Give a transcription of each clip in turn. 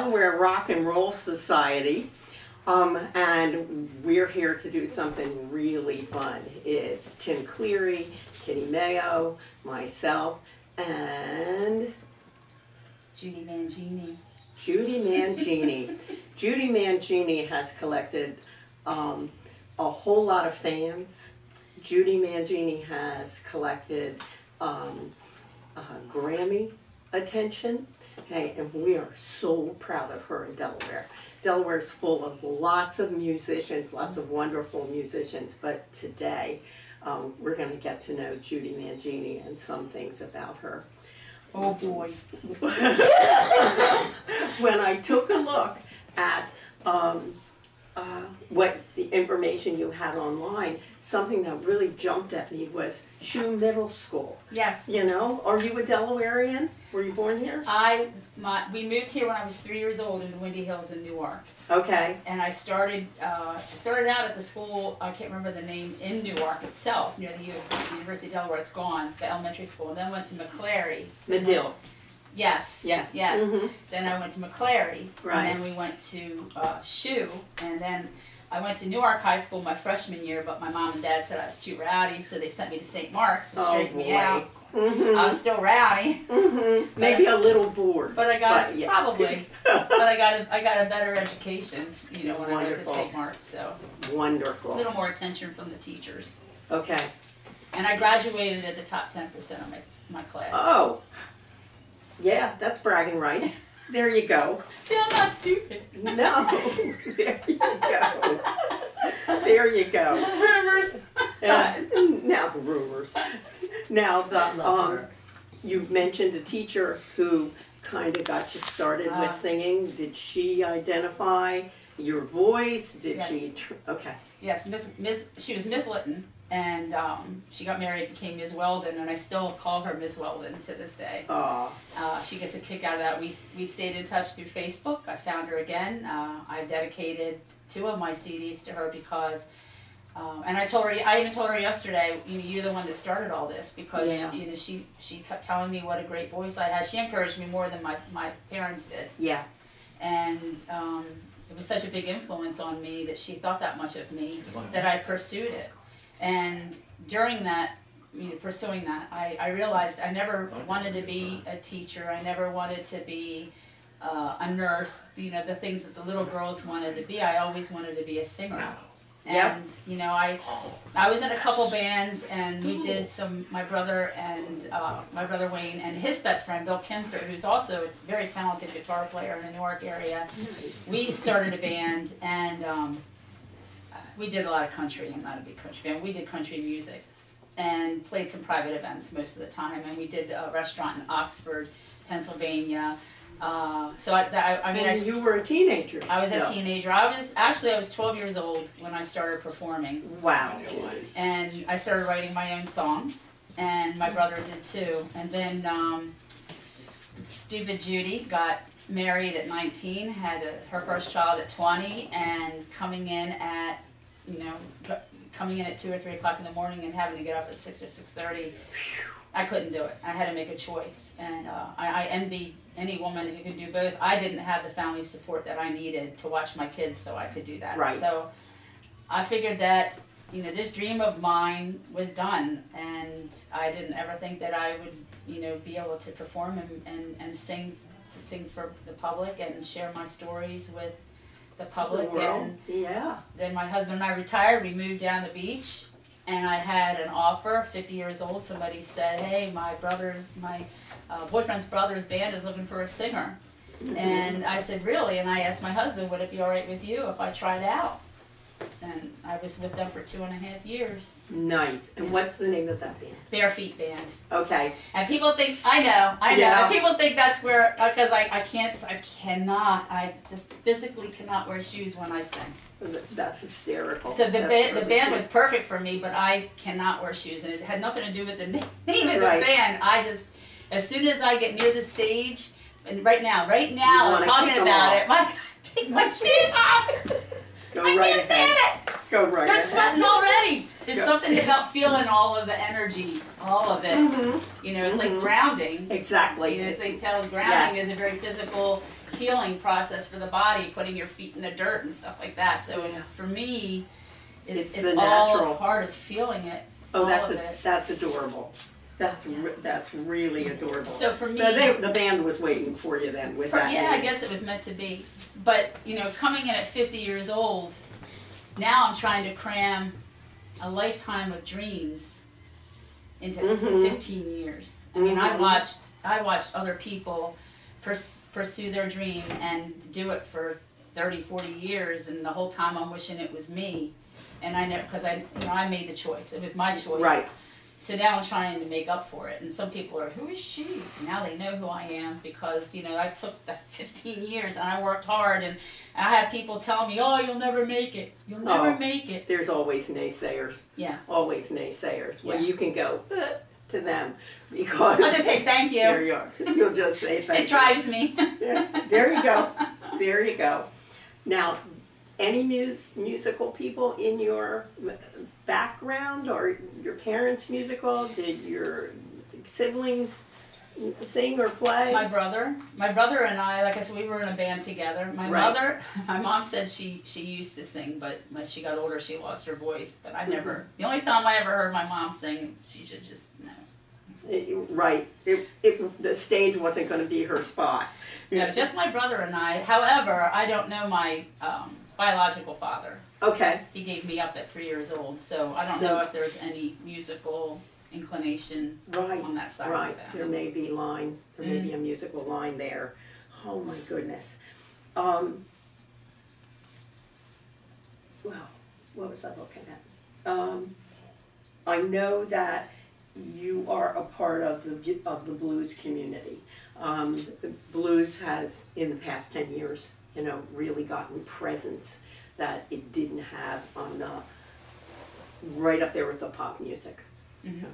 Delaware Rock and Roll Society. And we're here to do something really fun. It's Tim Cleary, Kitty Mayo, myself, and Judy Mangini. Judy Mangini. Judy Mangini has collected a whole lot of fans. Judy Mangini has collected Grammy attention. Hey, and we are so proud of her in Delaware. Delaware's full of lots of musicians, lots of wonderful musicians, but today we're going to get to know Judy Mangini and some things about her. Oh boy. When I took a look at what the information you had online, something that really jumped at me was Shoe Middle School. Yes. You know, are you a Delawarean? Were you born here? We moved here when I was 3 years old in Windy Hills in Newark. Okay. And I started out at the school, I can't remember the name, in Newark itself, near the University of Delaware. It's gone, the elementary school. And then went to McClary. Medill. Yes. Yes. Yes. Mm-hmm. Then I went to McClary. Right. And then we went to Shoe. And then I went to Newark High School my freshman year, but my mom and dad said I was too rowdy, so they sent me to St. Mark's to straighten me out. Mm-hmm. I was still rowdy. Mm-hmm. Maybe a little bored. But I got yeah. probably. But I got a better education, you know, when I went to Wonderful. St. Mark's. So Wonderful. a little more attention from the teachers. Okay. And I graduated at the top 10% of my class. Oh. Yeah, that's bragging rights. There you go. See, I'm not stupid. No. There you go. There you go. Rumors. Now the rumors. Now the you mentioned a teacher who kind of got you started with singing. Did she identify your voice? Did Yes. she? Okay. Yes, she was Miss Litton, and she got married, became Ms. Weldon, and I still call her Ms. Weldon to this day. She gets a kick out of that. We've stayed in touch through Facebook. I found her again. I dedicated 2 of my CDs to her because, and I even told her yesterday, you know, you're the one that started all this because you know she kept telling me what a great voice I had. She encouraged me more than my parents did. Yeah. And it was such a big influence on me that she thought that much of me that I pursued it. And during that, you know, pursuing that, I realized I never wanted to be a teacher. I never wanted to be a nurse, you know, the things that the little girls wanted to be. I always wanted to be a singer. And, you know, I was in a couple bands, and we did my brother Wayne and his best friend, Bill Kinser, who's also a very talented guitar player in the Newark area. Nice. We started a band, and we did a lot of country. I'm not a big country band. We did country music and played some private events most of the time, and we did a restaurant in Oxford, Pennsylvania. I mean, you were a teenager. I was a teenager. I was 12 years old when I started performing. Wow. And I started writing my own songs, and my brother did too. And then stupid Judy got married at 19, had her first child at 20, and coming in at 2 or 3 o'clock in the morning and having to get up at 6 or 6:30. I couldn't do it. I had to make a choice, and I envy any woman who can do both. I didn't have the family support that I needed to watch my kids, so I could do that. Right. So I figured that, you know, this dream of mine was done, and I didn't ever think that I would, you know, be able to perform and sing for the public and share my stories with the public. And then my husband and I retired. We moved down the beach. And I had an offer, 50 years old, somebody said, hey, my boyfriend's brother's band is looking for a singer. Mm-hmm. And I said, really? And I asked my husband, would it be all right with you if I tried out? And I was with them for 2.5 years. Nice. And what's the name of that band? Bare Feet Band. Okay. And people think, I know. Yeah. And people think that's where, because I just physically cannot wear shoes when I sing. That's hysterical. So the band was perfect for me, but I cannot wear shoes, and it had nothing to do with the name of the band. I just, as soon as I get near the stage, and right now, I'm talking about it. My God, take my shoes off. I can't stand it. Go right ahead. They're sweating already. There's something about feeling all of the energy, all of it. You know, it's like grounding. Exactly. You know, as they tell, grounding is a very physical, healing process for the body, putting your feet in the dirt and stuff like that. So Yeah. for me, it's the all natural a part of feeling it. Oh, all that's of it. that's adorable. That's really adorable. So for me, the band was waiting for you then with that. yeah, news. I guess it was meant to be. But you know, coming in at 50 years old, now I'm trying to cram a lifetime of dreams into 15 years. I mean, I watched other people pursue their dream and do it for 30, 40 years, and the whole time I'm wishing it was me. And I never, because I made the choice. It was my choice. Right. So now I'm trying to make up for it. And some people are, who is she? And now they know who I am because, you know, I took the 15 years and I worked hard. And I had people tell me, oh, you'll never make it. You'll never make it. There's always naysayers. Yeah. Always naysayers. Well, Yeah. you can go to them because... I'll just say thank you. There you are. You'll just say thank you. It drives me. Yeah. There you go. There you go. Now, any musical people in your background, or your parents musical? Did your siblings sing or play? My brother and I, like I said, we were in a band together. My mom said she used to sing, but as she got older, she lost her voice. But I never. The only time I ever heard my mom sing, she should just know. Right. The stage wasn't going to be her spot. No, just my brother and I. However, I don't know my biological father. Okay. He gave me up at 3 years old, so I don't know if there's any musical inclination on that side of that. There may be there may be a musical line there. Oh my goodness. Well, what was I looking at? I know that you are a part of the blues community. The blues has, in the past 10 years, you know, really gotten presence that it didn't have on the, right up there with the pop music,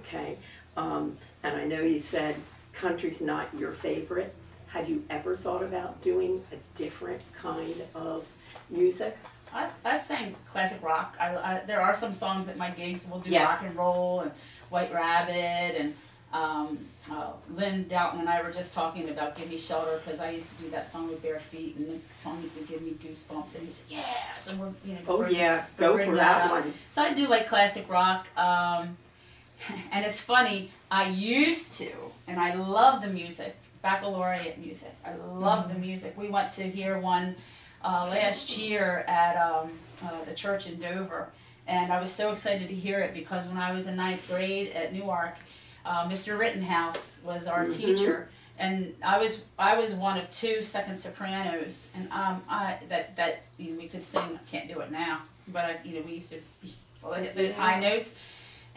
okay? And I know you said country's not your favorite. Have you ever thought about doing a different kind of music? I've sang classic rock. There are some songs at my gigs. We'll do Yes. rock and roll and White Rabbit, and Lynn Doughton and I were just talking about Give Me Shelter, because I used to do that song with Bare Feet, and the song used to give me goosebumps, and he said, yes, and we're, you know, Oh yeah, go for that one. So I do like classic rock, and it's funny, I used to, and I love the music, baccalaureate music. I love the music. We went to hear one last year at the church in Dover, and I was so excited to hear it because when I was in 9th grade at Newark, Mr. Rittenhouse was our teacher, and I was one of 2 second sopranos, and that you know, we could sing. I can't do it now, but we used to hit those high notes.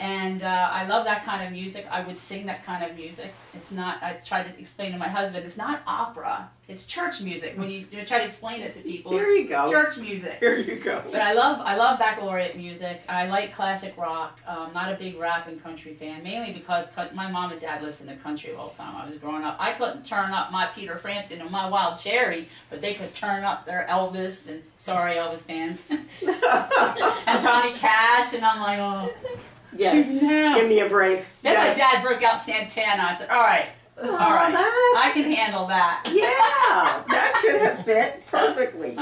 And I love that kind of music. I would sing that kind of music. It's not, I try to explain to my husband, it's not opera. It's church music. When you try to explain it to people, it's church music. There you go. But I love baccalaureate music. I like classic rock. Not a big rap and country fan, mainly because my mom and dad listened to country all the time I was growing up. I couldn't turn up my Peter Frampton and my Wild Cherry, but they could turn up their Elvis, and sorry Elvis fans, and Johnny Cash, and I'm like, oh. Yes. Give me a break. Then my dad broke out Santana. I said, all right, I can handle that. Yeah, that should have fit perfectly,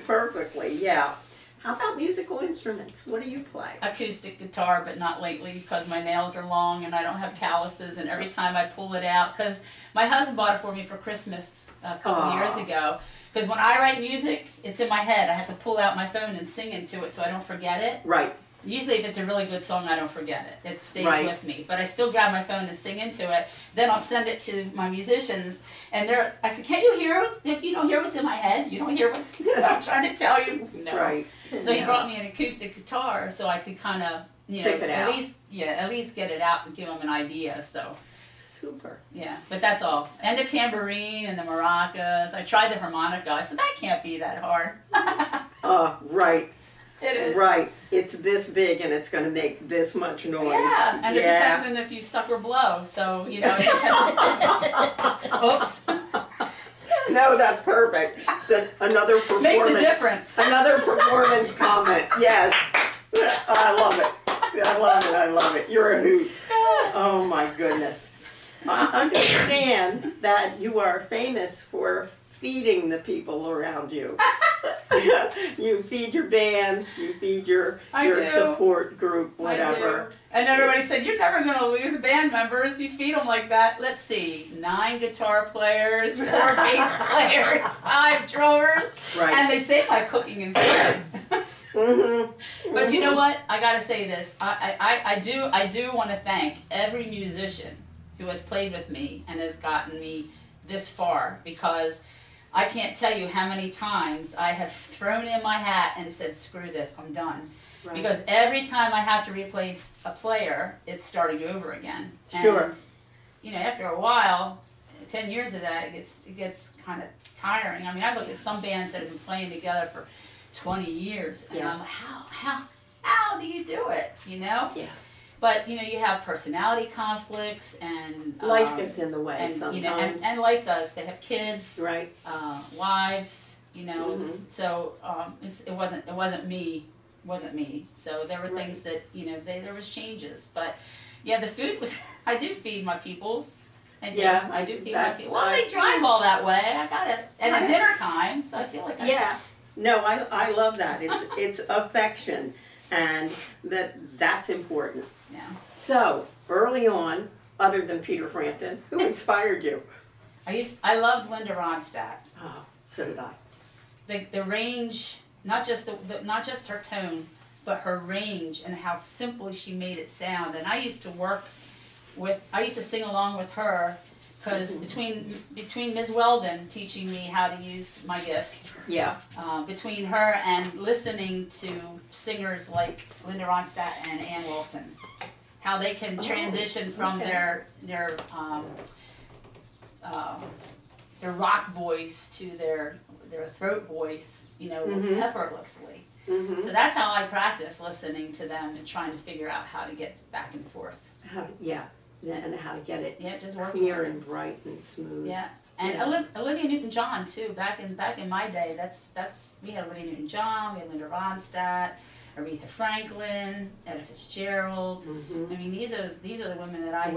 perfectly, yeah. How about musical instruments? What do you play? Acoustic guitar, but not lately because my nails are long and I don't have calluses, and every time I pull it out, because my husband bought it for me for Christmas a couple years ago, because when I write music, it's in my head. I have to pull out my phone and sing into it so I don't forget it. Right. Usually if it's a really good song, I don't forget it. It stays with me. But I still grab my phone and sing into it. Then I'll send it to my musicians. And I said, can't you hear if you don't hear what's in my head? You don't hear what's I'm trying to tell you? No. Right. So he brought me an acoustic guitar so I could kind of, at least get it out and give him an idea. So super. Yeah, but that's all. And the tambourine and the maracas. I tried the harmonica. I said, that can't be that hard. Right. It is. Right. It's this big and it's going to make this much noise. Yeah, and it depends on if you suck or blow. So, it depends. Oops. No, that's perfect. So another performance. Makes a difference. Another performance comment. Yes. I love it. I love it. You're a hoot. Oh my goodness. I understand that you are famous for feeding the people around you. You feed your bands, you feed your support group, whatever. And everybody said, you're never going to lose band members. You feed them like that. Let's see, 9 guitar players, 4 bass players, 5 drummers. Right. And they say my cooking is good. But you know what? I got to say this. I do want to thank every musician who has played with me and has gotten me this far, because I can't tell you how many times I have thrown in my hat and said, screw this, I'm done. Right. Because every time I have to replace a player, it's starting over again. Sure. And, you know, after a while, 10 years of that, it gets kind of tiring. I mean, I look at some bands that have been playing together for 20 years, and I'm like, how do you do it, you know? Yeah. But, you know, you have personality conflicts, and life gets in the way and, sometimes. You know, and life does. They have kids, right? Wives, you know. So it wasn't me. So there were things that, you know, there was changes. But yeah, the food was. I do feed my peoples. I do feed my people. Well, they drive all that way. I got it. And at dinner time, so I feel like No, I love that. It's affection, and that's important. Yeah. So, early on, other than Peter Frampton, who inspired you? I loved Linda Ronstadt. Oh, so did I. The range, not just her tone, but her range and how simply she made it sound. And I used to sing along with her, because between Ms. Weldon teaching me how to use my gift, between her and listening to singers like Linda Ronstadt and Ann Wilson, how they can transition from their rock voice to their throat voice, you know, effortlessly. So that's how I practice listening to them and trying to figure out how to get back and forth. And how to get it just clear and bright and smooth. Yeah, and Olivia Newton-John too. Back in my day, we had Olivia Newton-John, we had Linda Ronstadt, Aretha Franklin, Etta Fitzgerald. I mean, these are the women that I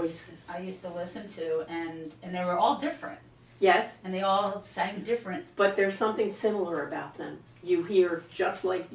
used to listen to, and they were all different. Yes. And they all sang different. But there's something similar about them. You hear just like,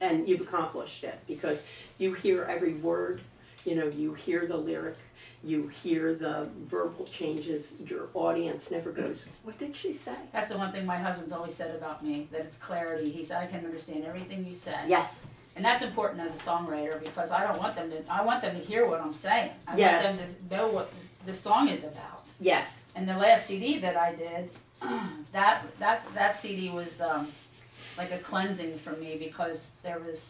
and you've accomplished it, because you hear every word. You know, you hear the lyric. You hear the verbal changes. Your audience never goes, what did she say? That's the one thing my husband's always said about me, that it's clarity. He said, I can understand everything you said. Yes. And that's important as a songwriter, because I want them to hear what I'm saying. I want them to know what the song is about. Yes. And the last CD that I did, that CD was like a cleansing for me, because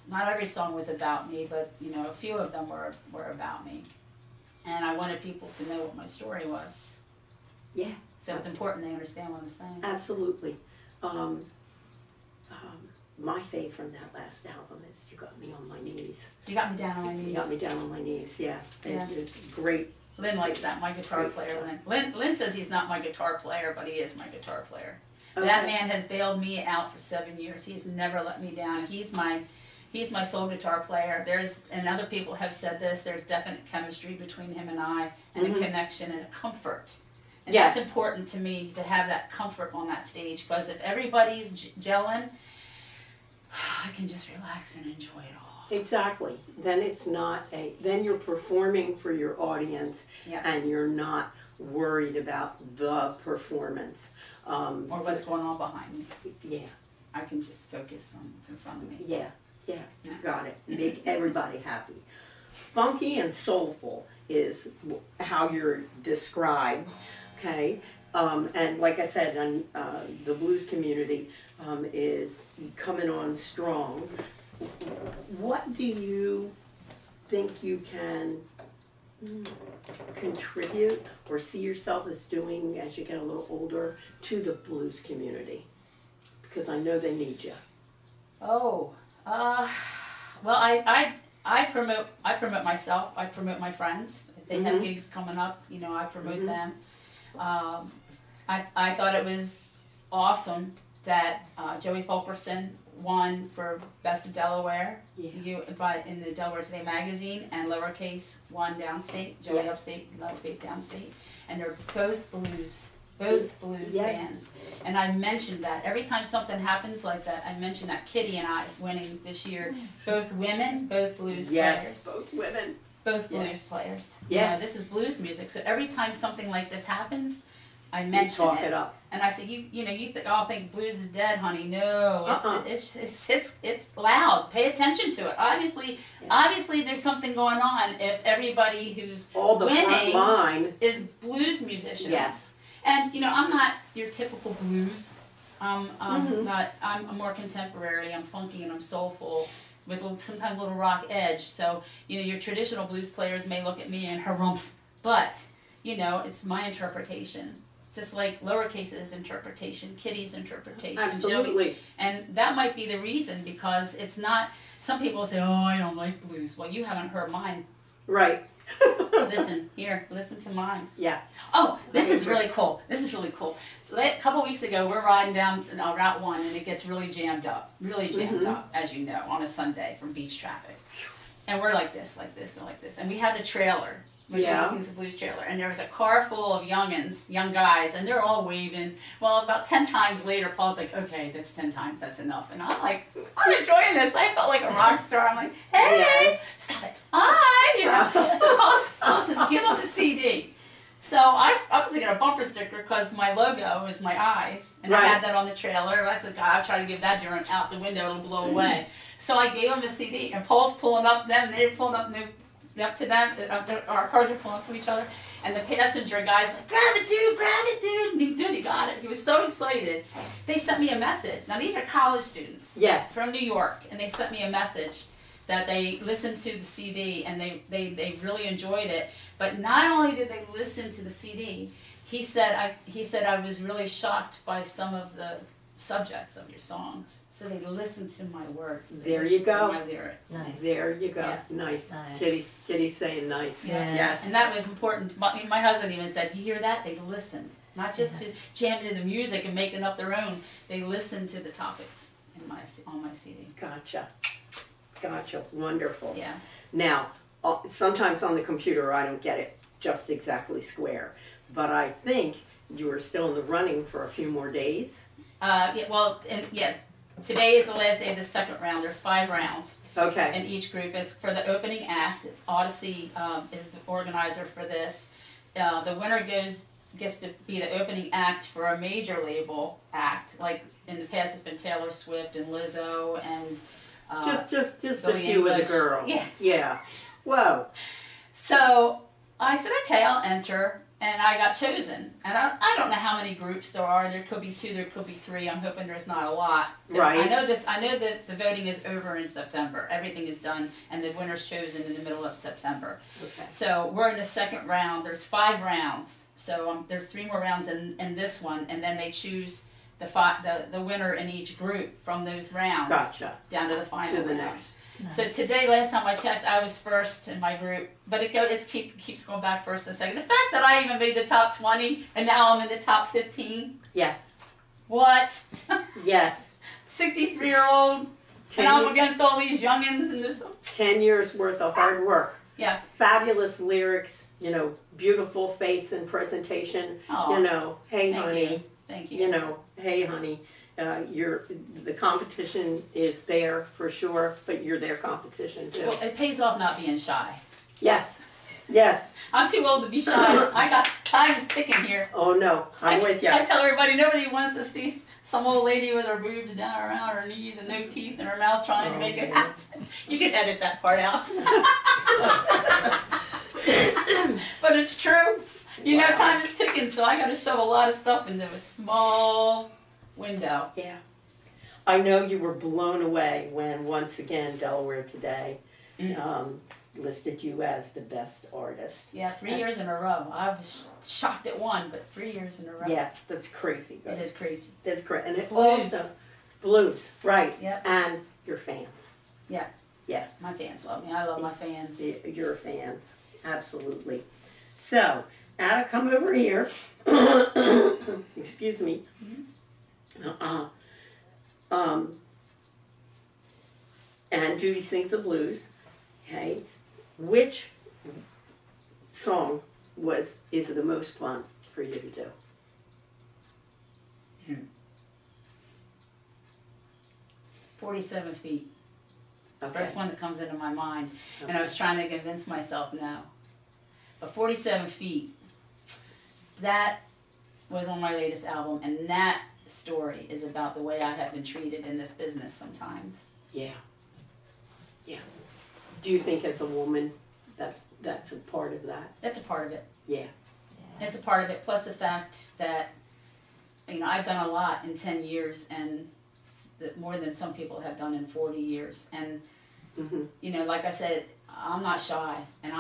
not every song was about me, but you know, a few of them were about me. And I wanted people to know what my story was. Yeah. So it's important they understand what I'm saying. Absolutely. My fave from that last album is You Got Me on My Knees. You Got Me Down on My Knees. You Got Me Down on My Knees, yeah. Great. Lynn likes that, my guitar player. Lynn says he's not my guitar player, but he is my guitar player. Okay. That man has bailed me out for 7 years. He's never let me down. He's my soul guitar player. And other people have said this, there's definite chemistry between him and I, and a connection and a comfort. And that's important to me, to have that comfort on that stage, because if everybody's gelling, I can just relax and enjoy it all. Exactly. Then then you're performing for your audience, and you're not worried about the performance. Or what's going on behind me. Yeah. I can just focus on what's in front of me. Yeah, you got it. Make everybody happy. Funky and soulful is how you're described, okay? And like I said, the blues community is coming on strong. What do you think you can contribute or see yourself as doing as you get a little older to the blues community? Because I know they need you. Oh, well, I promote myself. I promote my friends. If they have gigs coming up, you know, I promote them. I thought it was awesome that Joey Fulkerson won for Best of Delaware in the Delaware Today magazine, and Lowercase won Downstate, Joey Upstate, Lowercase Downstate, and they're both blues both blues Yes. bands. And I mentioned that. Every time something happens like that, I mention that Kitty and I winning this year, both women, both blues Yes, players. both women. Both Yeah. blues players. Yeah. You know, this is blues music. So every time something like this happens, I mention Talk it up. And I said, you all think blues is dead, honey. No, it's loud. Pay attention to it. Obviously, there's something going on if everybody who's All the front winning line. is blues musicians. Yes. And I'm not your typical blues. Mhm. I'm more contemporary. I'm funky and I'm soulful with sometimes a little rock edge. So your traditional blues players may look at me and harumph, but it's my interpretation. Just like lowercase's interpretation, Kitty's interpretation, Absolutely. Joey's. And that might be the reason, because it's not, some people say, oh, I don't like blues. Well, you haven't heard mine. Right. Listen to mine. Yeah. Oh, this is really cool. A couple weeks ago, we're riding down Route 1, and it gets really jammed up, as you know, on a Sunday from beach traffic. And we're like this, and like this. And we have the trailer. Which is the blues trailer, and there was a car full of young guys, and they're all waving. Well, about 10 times later, Paul's like, okay, that's 10 times, that's enough. And I'm like, I'm enjoying this. I felt like a rock star. I'm like, hey, stop it. Hi. So Paul says, give him the CD. So I was thinking a bumper sticker, because my logo is my eyes, and I had that on the trailer. I said, God, I'll try to give that out the window, it'll blow away. So I gave him a CD, and Paul's pulling up them, they're pulling up to them, our cars are pulling up to each other, and the passenger guy's like, grab it, dude, and he got it. He was so excited. They sent me a message. Now, these are college students from New York, and they sent me a message that they listened to the CD, and they really enjoyed it. But not only did they listen to the CD, he said I was really shocked by some of the subjects of your songs. So they listened to my words. There you go. To my lyrics. Nice. There you go. Yeah. Nice. Nice. Kitty's saying nice. Yeah. Yes. And that was important. My husband even said, you hear that? They listened. Not just to jam into the music and making up their own. They listened to the topics on my CD. Gotcha. Wonderful. Yeah. Now, sometimes on the computer I don't get it just exactly square, but I think you are still in the running for a few more days. Today is the last day of the second round. There's 5 rounds. Okay. In each group. It's for the opening act. It's Odyssey is the organizer for this. The winner gets to be the opening act for a major label act. Like in the past, it's been Taylor Swift and Lizzo and just a Billie few of the English. girls. Yeah. Yeah. Whoa. So I said, okay, I'll enter. And I got chosen. And I don't know how many groups there are. There could be 2, there could be 3. I'm hoping there's not a lot. Right. I know that the voting is over in September. Everything is done, and the winner's chosen in the middle of September. Okay. So we're in the second round. There's 5 rounds. So there's 3 more rounds in this one, and then they choose the winner in each group from those rounds. Gotcha. Down to the final To the round. next. Nice. So today, last time I checked, I was first in my group, but it keeps going back first and second. The fact that I even made the top 20 and now I'm in the top 15. Yes. What? Yes. 63-year-old, and I'm against all these youngins and this. 10 years worth of hard work. Yes. Fabulous lyrics, beautiful face and presentation. Oh, hey thank honey. you. Thank you. Hey honey. The competition is there for sure, but you're their competition too. Well, it pays off not being shy. Yes. I'm too old to be shy. Time is ticking here. Oh no, I'm with you. I tell everybody, nobody wants to see some old lady with her boobs down around her knees and no teeth in her mouth trying to make it happen. You can edit that part out. But it's true. Wow. Time is ticking, so I got to shove a lot of stuff into a small window. Yeah. I know you were blown away when once again Delaware Today listed you as the best artist. Yeah, 3 years in a row. I was shocked at one, but 3 years in a row. Yeah, that's crazy. It is crazy. That's great. And it Blues. also blues, right. Yep. And your fans. My fans love me. I love my fans. Your fans. Absolutely. So, Ada, come over here. Excuse me. And Judy sings the blues. Okay. Which song is the most fun for you to do? 47 feet. It's the Okay. first one that comes into my mind. And I Okay. was trying to convince myself no. But 47 feet, that was on my latest album, and that story is about the way I have been treated in this business sometimes. Yeah. Yeah. Do you think as a woman that's a part of that? That's a part of it. Yeah. It's a part of it, plus the fact that, you know, I've done a lot in 10 years, and more than some people have done in 40 years. And, you know, like I said, I'm not shy, and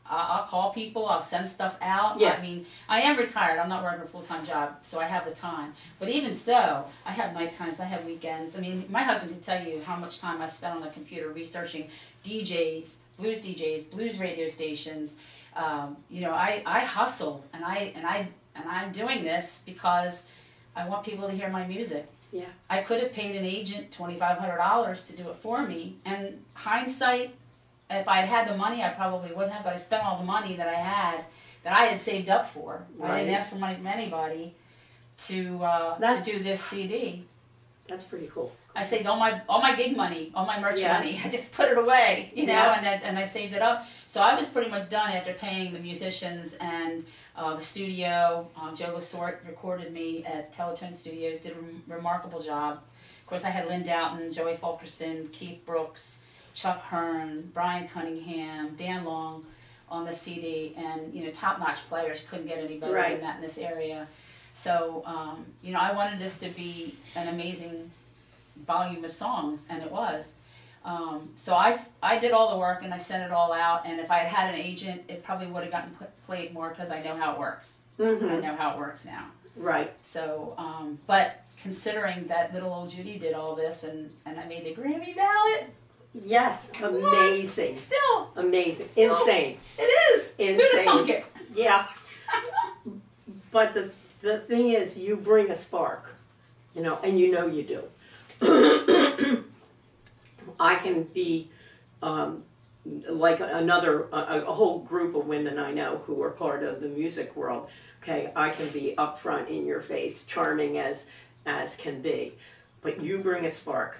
I'll call people, I'll send stuff out. Yes. I mean, I am retired, I'm not working a full-time job, so I have the time. But even so, I have night times, I have weekends. I mean, my husband can tell you how much time I spent on the computer researching DJs, blues radio stations. You know, I hustle, and I'm doing this because I want people to hear my music. Yeah. I could have paid an agent $2,500 to do it for me, and hindsight, if I had had the money, I probably wouldn't have, but I spent all the money that I had saved up for. Right. I didn't ask for money from anybody to do this CD. That's pretty cool. I saved all my gig money, all my merch Yeah. money. I just put it away, you know, Yeah. and I saved it up. So I was pretty much done after paying the musicians and the studio. Joe Lasorte recorded me at Teletone Studios, did a remarkable job. Of course, I had Lynn Doughton, Joey Fulkerson, Keith Brooks, Chuck Hearn, Brian Cunningham, Dan Long on the CD, and, you know, top-notch players. Couldn't get any better Right. than that in this area. So, you know, I wanted this to be an amazing volume of songs, and it was. So I did all the work, and I sent it all out, and if I had had an agent, it probably would have gotten played more, because I know how it works. I know how it works now. Right. So, but considering that little old Judy did all this, and I made the Grammy ballot. Yes. Amazing. What? Still. Amazing. Still. Insane. It is. Insane. Who'd have thunk it? Yeah. But the thing is, you bring a spark, you know, and you know you do. I can be like a whole group of women I know who are part of the music world. Okay, I can be upfront, in your face, charming as can be, but you bring a spark.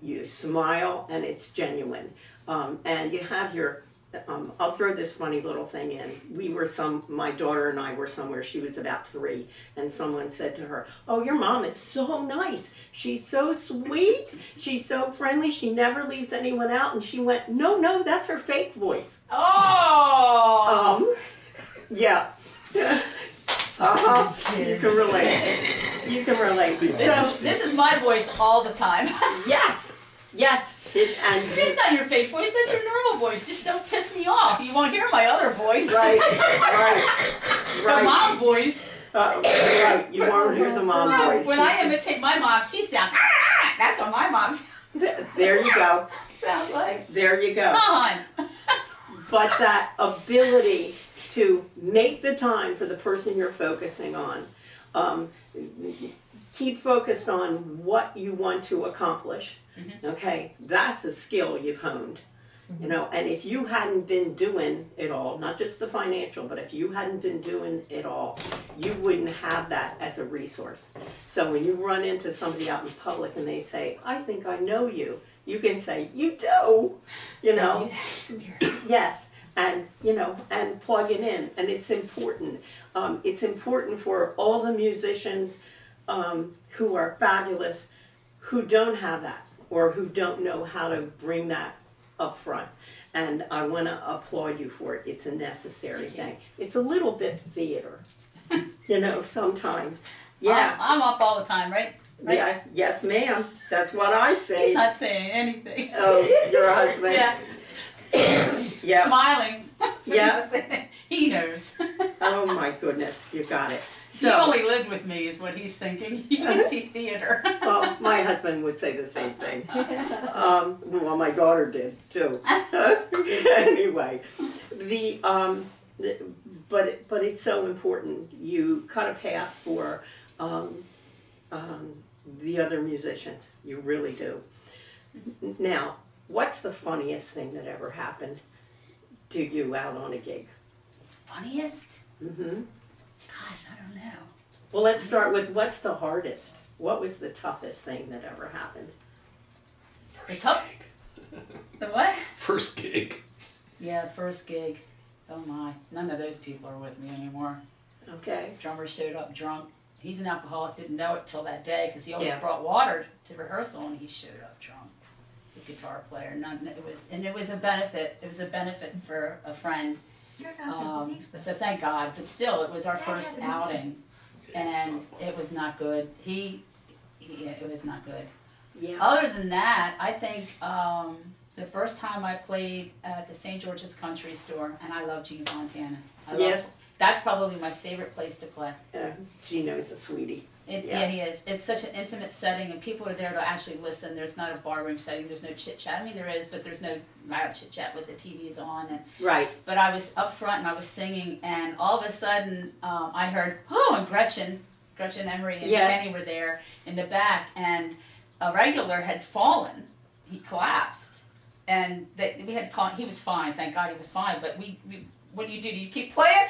You smile, and it's genuine, and you have your. I'll throw this funny little thing in. My daughter and I were somewhere, she was about 3, and someone said to her, "Oh, your mom is so nice. She's so sweet. She's so friendly. She never leaves anyone out." And she went, No, that's her fake voice. Oh! Yeah. You can relate. You can relate. This is my voice all the time. Yes. It's not your fake voice, that's your normal voice. Just don't piss me off. You won't hear my other voice. Right. The mom voice. Right. You won't hear the mom voice. When I imitate my mom, she sounds, that's what my mom There you go. sounds like. There you go. Come on. But that ability to make the time for the person you're focusing on, keep focused on what you want to accomplish. Okay, that's a skill you've honed, you know, and if you hadn't been doing it all, not just the financial, but if you hadn't been doing it all, you wouldn't have that as a resource. So when you run into somebody out in public and they say, "I think I know you," you can say, "You do," you know. Yes, and, you know, and plug it in, and it's important. It's important for all the musicians who are fabulous, who don't have that, or who don't know how to bring that up front. And I want to applaud you for it. It's a necessary thing. It's a little bit theater, you know, sometimes. Yeah. I'm up all the time, right? Yeah. Yes, ma'am. That's what I say. He's not saying anything. Oh, your husband. Yeah. Yeah. Smiling. Yeah. He knows. Oh my goodness, you got it. He only lived with me is what he's thinking. You can see theater. Well, my husband would say the same thing. Well, my daughter did too. Anyway, but it's so important. You cut a path for the other musicians. You really do. Now, what's the funniest thing that ever happened to you out on a gig? Funniest? Mm-hmm. Gosh, I don't know. Well, let's start with what's the hardest? What was the toughest thing that ever happened? The tough. The what? First gig. Yeah, first gig. Oh my, none of those people are with me anymore. Okay. Drummer showed up drunk. He's an alcoholic, didn't know it till that day because he always Yeah. brought water to rehearsal, and he showed up drunk. The guitar player, it was a benefit. It was a benefit for a friend. You're not gonna believe this. So thank God. But still, it was our first outing, and it was not good. It was not good. Yeah. Other than that, I think the first time I played at the St. George's Country Store, and I love Gene Fontana. Yes. That's probably my favorite place to play. Gino's a sweetie. Yeah, he is. It's such an intimate setting, and people are there to actually listen. There's not a barroom setting. There's no chit chat. I mean, there is, but there's no loud chit chat with the TVs on. And Right. but I was up front and I was singing, and all of a sudden I heard, oh, and Gretchen Emery and Yes. Kenny were there in the back, and a regular had fallen. He collapsed, and we had to call. He was fine. Thank God he was fine. But we what do? Do you keep playing?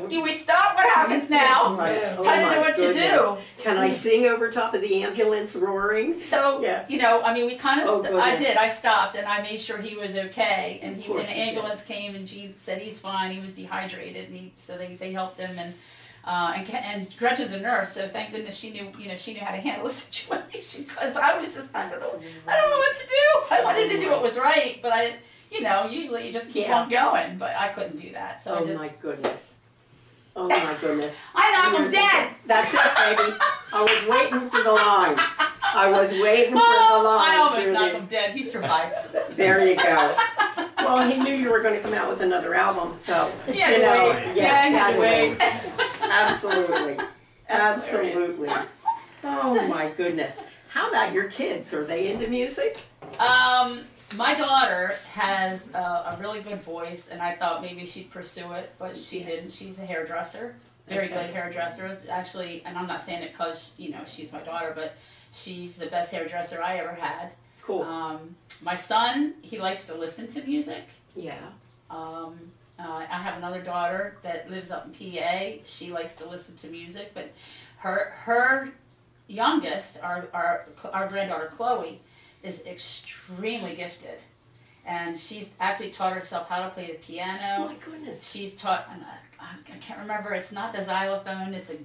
Do we stop? What happens now? Right. I didn't know what to do. Can I sing over top of the ambulance roaring? So, Yes. you know, I mean, we kind of, Oh, I goodness. did, I stopped and I made sure he was okay, and Of and course the you did. ambulance came, and Gene said he's fine, he was dehydrated, and so they helped him, and Gretchen's a nurse, so thank goodness she knew how to handle the situation, because I was just, I don't know what to do. I wanted to do what was right, but usually you just keep Yeah. on going, but I couldn't do that, so I Oh just, my goodness. Oh my goodness. I knocked him dead. That's it, baby. I was waiting for the line. I was waiting for the line. I almost Judy. knocked him dead. He survived. There you go. Well, he knew you were going to come out with another album, so He had to wait. Yeah, he had to wait. Absolutely. That's Absolutely. Oh my goodness. How about your kids? Are they into music? My daughter has a really good voice, and I thought maybe she'd pursue it, but she didn't. She's a hairdresser, very good hairdresser, actually. And I'm not saying it because she's my daughter, but she's the best hairdresser I ever had. Cool. My son, he likes to listen to music. Yeah. I have another daughter that lives up in PA. She likes to listen to music, but her youngest, our granddaughter Chloe, is extremely gifted, and she's actually taught herself how to play the piano. Oh my goodness. She's taught, I can't remember, it's not the xylophone, it's a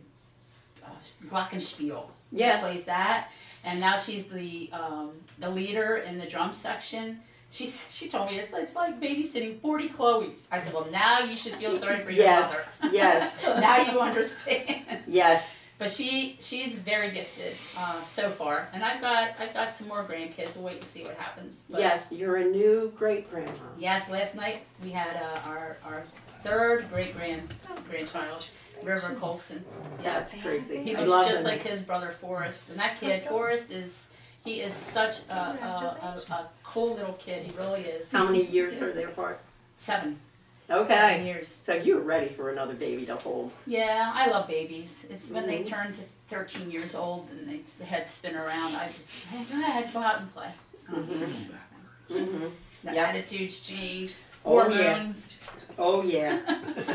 glockenspiel. Yes. She plays that, and now she's the leader in the drum section. She told me it's like babysitting 40 Chloes. I said, well, now you should feel sorry for your Yes. mother. Yes. Now you understand. Yes. But she's very gifted so far, and I've got some more grandkids. We'll wait and see what happens. But Yes. You're a new great grandma. yes, last night we had our third grandchild, River Colson. Yeah, That's crazy. he I was love just him. like his brother Forrest, and that kid Forrest is such a cool little kid. He really is. How many He's years are they apart? 7 Okay. years. So you're ready for another baby to hold. Yeah, I love babies. It's when they turn to 13 years old and their heads spin around. I just, hey, go ahead, go out and play. Mm-hmm. The Yeah. attitudes change. Oh, yeah. Hormones. Oh yeah.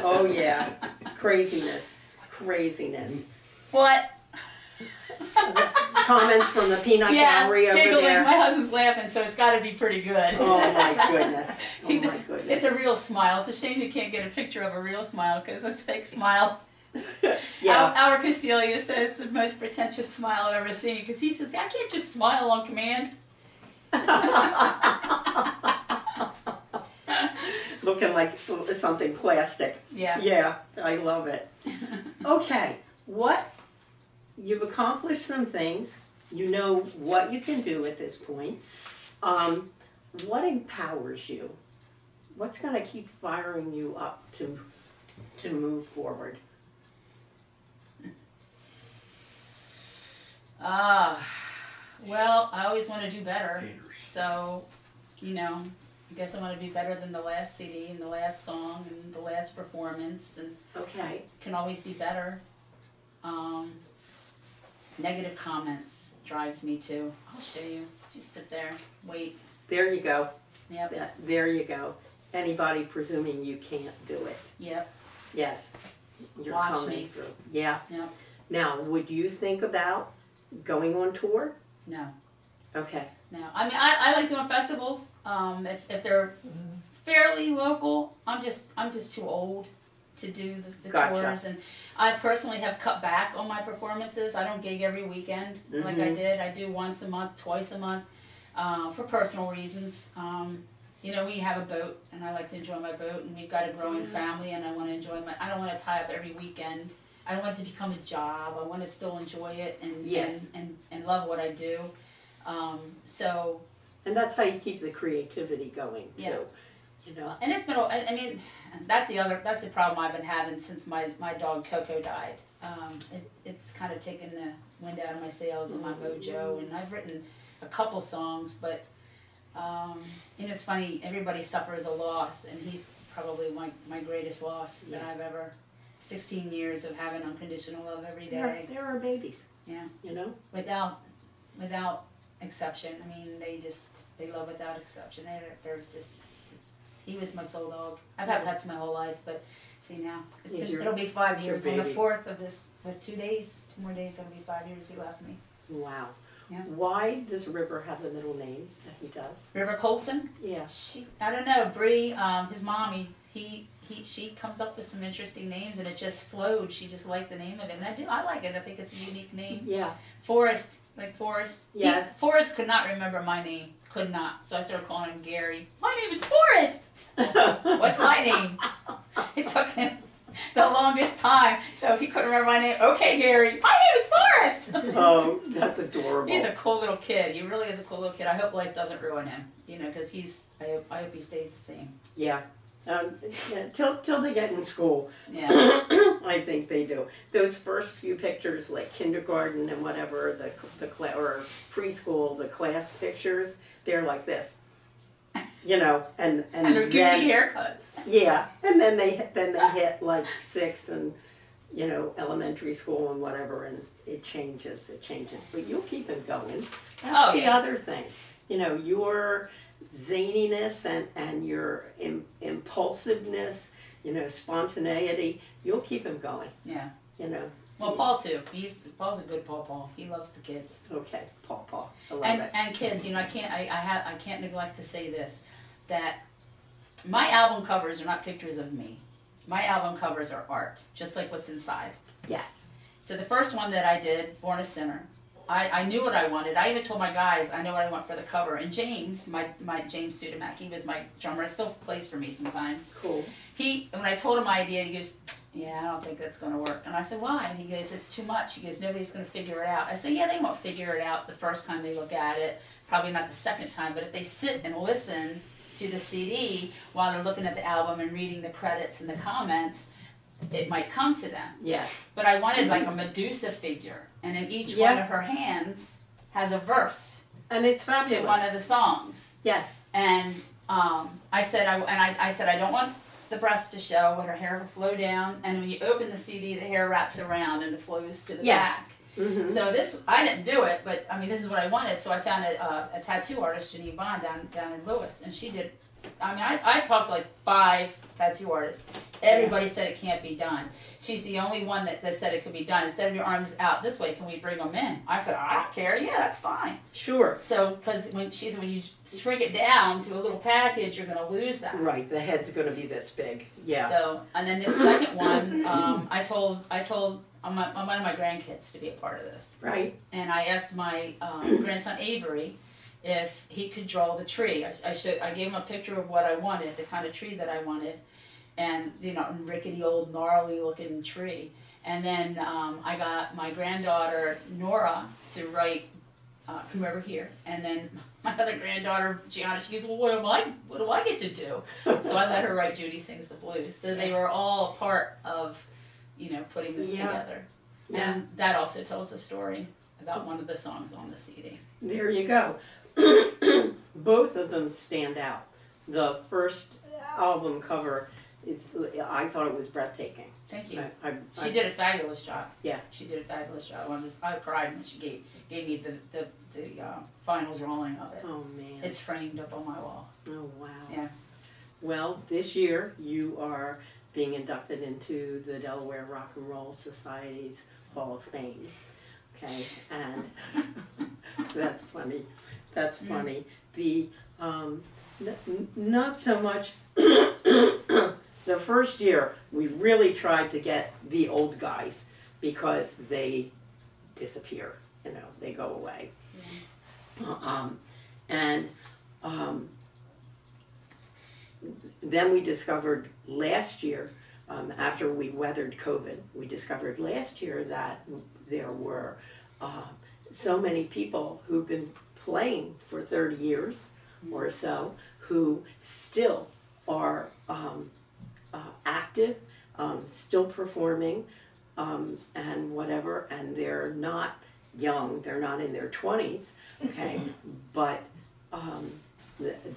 Oh yeah. Craziness. Craziness. What? Comments from the peanut Yeah, gallery over giggling. there. My husband's laughing, so it's got to be pretty good. Oh my goodness. Oh my goodness. It's a real smile. It's a shame you can't get a picture of a real smile because those fake smiles. Yeah. Our Castelia says the most pretentious smile I've ever seen because he says, I can't just smile on command. Looking like something plastic. Yeah. Yeah, I love it. Okay, you've accomplished some things. You know what you can do at this point. What empowers you? What's going to keep firing you up to move forward? Well, I always want to do better. So, I guess I want to be better than the last CD and the last song and the last performance, and Okay. can always be better. Negative comments drives me too. I'll show you. Just sit there, wait. There you go. Yep. There you go. Anybody presuming you can't do it. Yep. Yes. You're Watch coming me. through. Yeah. Yep. Now, would you think about going on tour? No. Okay. No. I mean, I like doing festivals. If they're fairly local, I'm just too old to do the Gotcha. tours, and I personally have cut back on my performances. I don't gig every weekend like I did. I do once a month, twice a month, for personal reasons. You know, we have a boat, and I like to enjoy my boat, and we've got a growing family, and I want to enjoy I don't want to tie up every weekend. I don't want it to become a job. I want to still enjoy it and love what I do. So. And that's how you keep the creativity going too. Yeah. You know. And it's been, I mean, that's the problem I've been having since my dog Coco died. It's kind of taken the wind out of my sails and my mojo, and I've written a couple songs, but you know, it's funny, everybody suffers a loss, and he's probably my greatest loss that I've ever, 16 years of having unconditional love every day. There are babies. Yeah. You know? Without exception. I mean, they love without exception. They're just he was my soul dog. I've had pets my whole life, but see now, it'll be 5 years on the 4th of this, with 2 more days, it'll be 5 years he left me. Wow. Yeah. Why does River have the middle name that he does? River Colson? Yeah. I don't know, Bree, his mom, she comes up with some interesting names, and it just flowed. She just liked the name of it, and I like it. I think it's a unique name. Yeah. Forrest, like Forrest. Yes. Forrest could not remember my name. Could not. So I started calling him Gary. My name is Forrest. What's my name? It took him the longest time. So if he couldn't remember my name, okay, Gary. My name is Forrest. Oh, that's adorable. He's a cool little kid. He really is a cool little kid. I hope life doesn't ruin him. You know, because I hope he stays the same. Yeah. Till they get in school. Yeah. I think they do. Those first few pictures, like kindergarten and whatever, or preschool, the class pictures, they're like this. You know, and their goofy haircuts. Yeah, and then they hit like 6th and, you know, elementary school and whatever, and it changes. But you'll keep it going. That's the other thing. You know, your zaniness and your impulsiveness, you know, spontaneity, you'll keep him going. Yeah. You know. Well, Paul too. Paul's a good Paul. He loves the kids. Okay, Paul. I love it. And kids, you know, I can't neglect to say this, that my album covers are not pictures of me. My album covers are art, just like what's inside. Yes. So the first one that I did, Born a Sinner, I knew what I wanted. I even told my guys, I know what I want for the cover. And James, my James Sudamak, he was my drummer, still plays for me sometimes. Cool. When I told him my idea, he goes, yeah, I don't think that's going to work. And I said, why? And he goes, it's too much. He goes, nobody's going to figure it out. I said, yeah, they won't figure it out the first time they look at it, probably not the second time, but if they sit and listen to the CD while they're looking at the album and reading the credits and the comments, it might come to them. Yes. But I wanted like a Medusa figure, and in each one of her hands has a verse. And it's fabulous. To one of the songs. Yes. And I said, I don't want the breasts to show, but her hair will flow down, and when you open the CD, the hair wraps around and it flows to the back. Mm-hmm. So I didn't do it, but I mean, this is what I wanted. So I found a tattoo artist, Judy down in Lewis, and she did. I mean, I talked to like 5 tattoo artists. Everybody said it can't be done. She's the only one that said it could be done. Instead of your arms out this way, can we bring them in? I said, I don't care. Yeah, that's fine. Sure. So, because when you shrink it down to a little package, you're going to lose that. Right. The head's going to be this big. Yeah. So, and then this second one, I told one of my grandkids to be a part of this. Right. And I asked my grandson Avery if he could draw the tree. I gave him a picture of what I wanted, the kind of tree that I wanted, and you know, rickety old gnarly looking tree. And then I got my granddaughter Nora to write "Come Over Here," and then my other granddaughter Gianna, she goes, well, what do I get to do? So I let her write "Judy Sings the Blues." So they were all a part of, you know, putting this together. Yeah. And that also tells a story about one of the songs on the CD. There you go. Both of them stand out. The first album cover, I thought it was breathtaking. Thank you. She did a fabulous job. Yeah. She did a fabulous job. I cried when she gave me the final drawing of it. Oh, man. It's framed up on my wall. Oh, wow. Yeah. Well, this year you are being inducted into the Delaware Rock and Roll Society's Hall of Fame. Okay, and that's funny. That's funny. The not so much. The first year, we really tried to get the old guys because they disappear. You know, they go away. Then we discovered last year, after we weathered COVID, we discovered last year that there were so many people who've been playing for 30 years or so who still are active, still performing, and whatever, and they're not young, they're not in their 20s, okay, but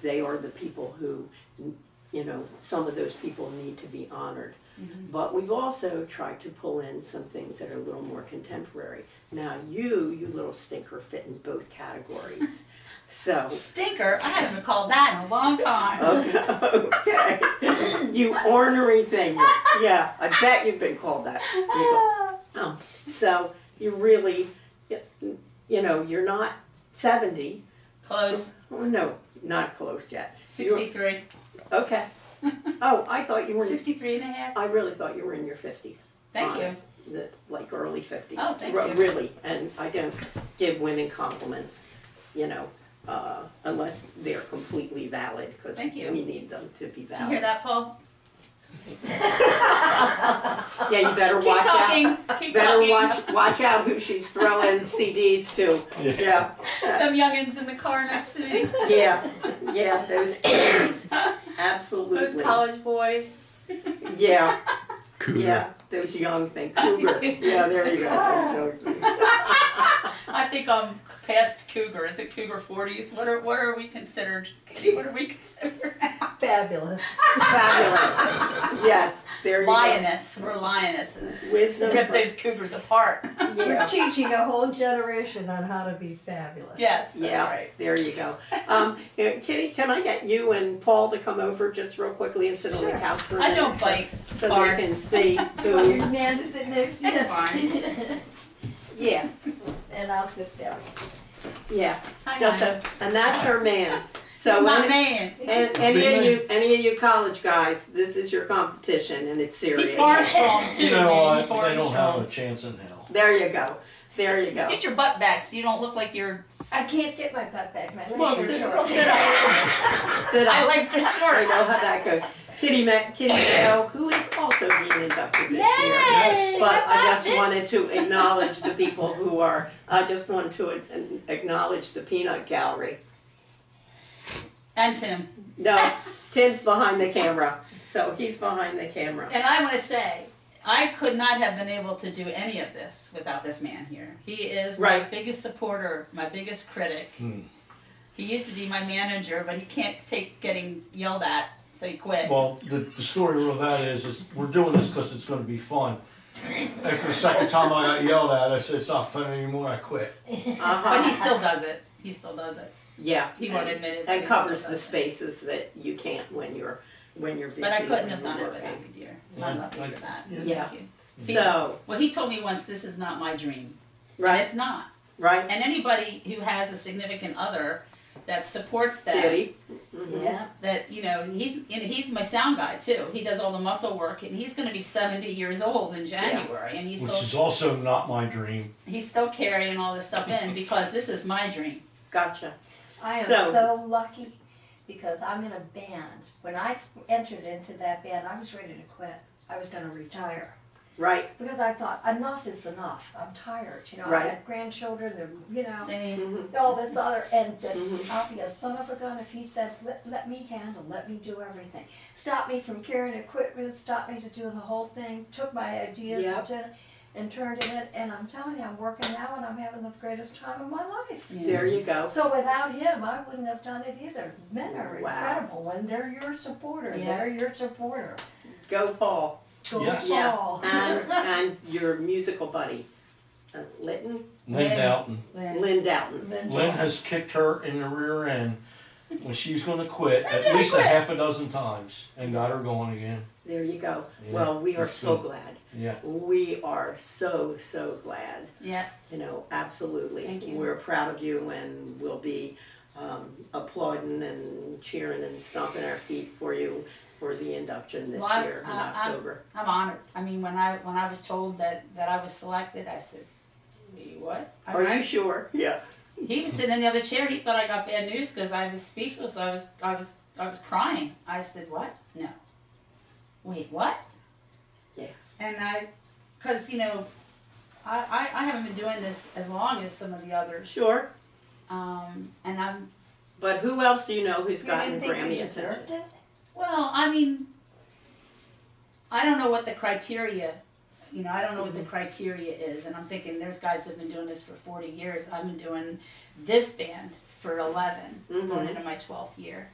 they are the people who, you know, some of those people need to be honored. But we've also tried to pull in some things that are a little more contemporary. Now you little stinker, fit in both categories. So Stinker? I haven't been called that in a long time. Okay. You ornery thing. Yeah, I bet you've been called that. So you really, you know, you're not 70. Close. Oh, no, not close yet. 63. Okay. Oh, I thought you were 63 and a half. I really thought you were in your 50s. Thank honest, you. Like early 50s. Oh, thank you. Really, and I don't give women compliments, you know, unless they're completely valid, because we need them to be valid. Did you hear that, Paul? Yeah, you better watch out. Keep better talking. watch out who she's throwing CDs to. Yeah. Them youngins in the car next to me. Yeah, those kids. Absolutely. Those college boys. Yeah. Cougar. Yeah, those young things. Cougar. Yeah, there you go. I think I'm past cougar. Is it cougar 40s? What are we considered? Kitty, what are we considered now? Fabulous. Fabulous. Yes, there you Lioness. We're lionesses. Wisdom. Rip those cougars apart. We're teaching a whole generation on how to be fabulous. Yes, that's Yeah, right. there you go. Kitty, can I get you and Paul to come over just real quickly and sit on the couch for a minute? I don't bite so hard. they can see Your who. man to sit next to you. It's fine. Yeah, And I'll sit there. yeah. Hi, Just honey. and that's her man. So It's my any, man. and any of you college guys, this is your competition, and it's serious. He's far strong too. You know man. what? He's far They don't have strong. a chance in hell. There you go. There you Just go. get your butt back so you don't look like you're. I can't get my butt back. My Well, legs are sit short. up. Sit My up. legs are I short. know how that goes. Kitty Mayo, who is also being inducted this year. Yes. But I just wanted to acknowledge the people who are, I just wanted to acknowledge the peanut gallery. And Tim. No, Tim's behind the camera, so he's behind the camera. And I want to say, I could not have been able to do any of this without this man here. He is my Right. biggest supporter, my biggest critic. He used to be my manager, but he can't take getting yelled at, so he quit. Well, the story of that is we're doing this because it's going to be fun. After the second time I got yelled at, I said it's not fun anymore. I quit. But he still does it. He still does it. Yeah. He won't admit it. but And he covers still the does it. spaces that you can't when you're busy. But I couldn't when have done you're it without working. you, dear. I'm lucky for that. Yeah. Thank you. So, Well, he told me once, this is not my dream. And right, it's not. right, And anybody who has a significant other that supports them, Kitty. Mhm. Yeah. that, you know, he's my sound guy too. He does all the muscle work, and he's going to be 70 years old in January, and he's Which still is also not my dream. carrying all this stuff in because this is my dream. Gotcha. I am So- so lucky because I'm in a band. When I entered into that band, I was ready to quit. I was going to retire. Right. Because I thought, enough is enough. I'm tired. You know, Right. I had grandchildren, they're, you know, Same. Mhm. all this other, and that Mhm. I'll be a son of a gun if he said, let me handle, let me do everything. Stop me from carrying equipment, stop me to do the whole thing, took my ideas Yep. and turned it in, and I'm telling you, I'm working now and I'm having the greatest time of my life. Yeah. There you go. So without him, I wouldn't have done it either. Men are Wow. incredible when they're your supporter. Yeah. They're your supporter. Go, Paul. Go Yes. Paul. And your musical buddy, Lynn Lynn Lynn. Doughton. Lynn Doughton. Then Lynn has kicked her in the rear end when she was going to quit That's at it, least quit. a half a dozen times and got her going again. There you go. Yeah, Well, we are that's so good. glad. Yeah. We are so glad. Yeah. You know, absolutely. Thank you. We're proud of you, and we'll be applauding and cheering and stomping our feet for you for the induction this Well, year in October. I'm honored. I mean, when I was told that I was selected, I said, "What?" Are you sure? Yeah. He was sitting in the other chair. He thought I got bad news because I was speechless. I was crying. I said, "What? No. Wait, what?" Yeah. And because you know, I haven't been doing this as long as some of the others. Sure. And I'm But who else do you know who's You gotten didn't think Grammy you attention? deserved it? well. I mean, I don't know what the criteria. You know, I don't know what the criteria is, and I'm thinking there's guys that have been doing this for 40 years. I've been doing this band for 11, going into my 12th year.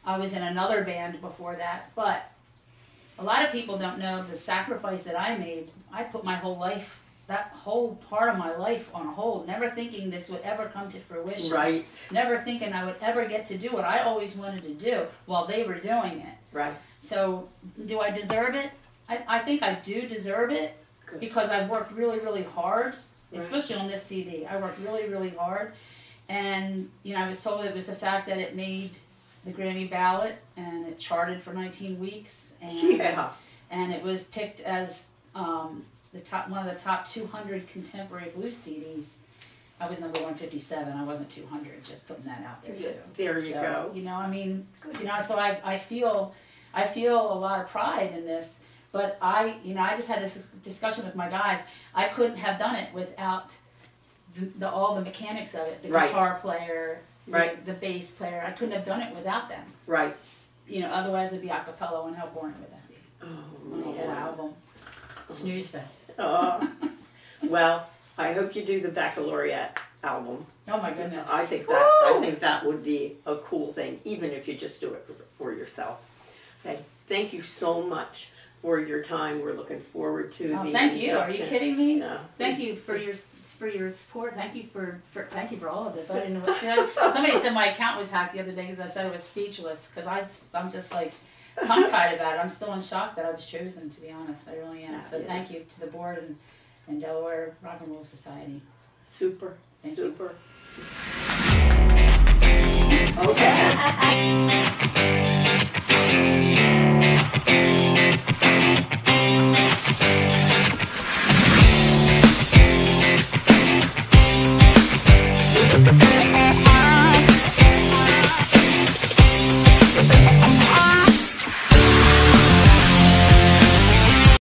I was in another band before that, but a lot of people don't know the sacrifice that I made. I put my whole life, that whole part of my life on hold, never thinking this would ever come to fruition. Right. Never thinking I would ever get to do what I always wanted to do while they were doing it. Right. So, do I deserve it? I think I do deserve it. Good. Because I've worked really, really hard, Right. especially on this CD. I worked really, really hard. And, you know, I was told it was the fact that it made the Grammy ballot and it charted for 19 weeks. And, Yeah. and it was picked as one of the top 200 contemporary blues CDs. I was number 157. I wasn't 200. Just putting that out there too. There you So, go. You know, I mean, you know, so I feel a lot of pride in this. But I just had this discussion with my guys. I couldn't have done it without all the mechanics of it. The Right. guitar player, Right. the bass player. I couldn't have done it without them. Right. You know, otherwise it'd be a cappella, and how boring would that be? Oh, On a whole man. album. Snooze fest. Well, I hope you do the baccalaureate album. Oh my goodness. I think that would be a cool thing, even if you just do it for yourself. Okay. Thank you so much for your time. We're looking forward to the thank you. Are you induction. kidding me? No. Thank you for your support. Thank you for all of this. I didn't know what. Somebody said my account was hacked the other day because I said I was speechless because I'm just like tongue tied about it. I'm still in shock that I was chosen. To be honest, I really am. So thank you to the board and Delaware Rock and Roll Society. Super. Thank Super. Okay.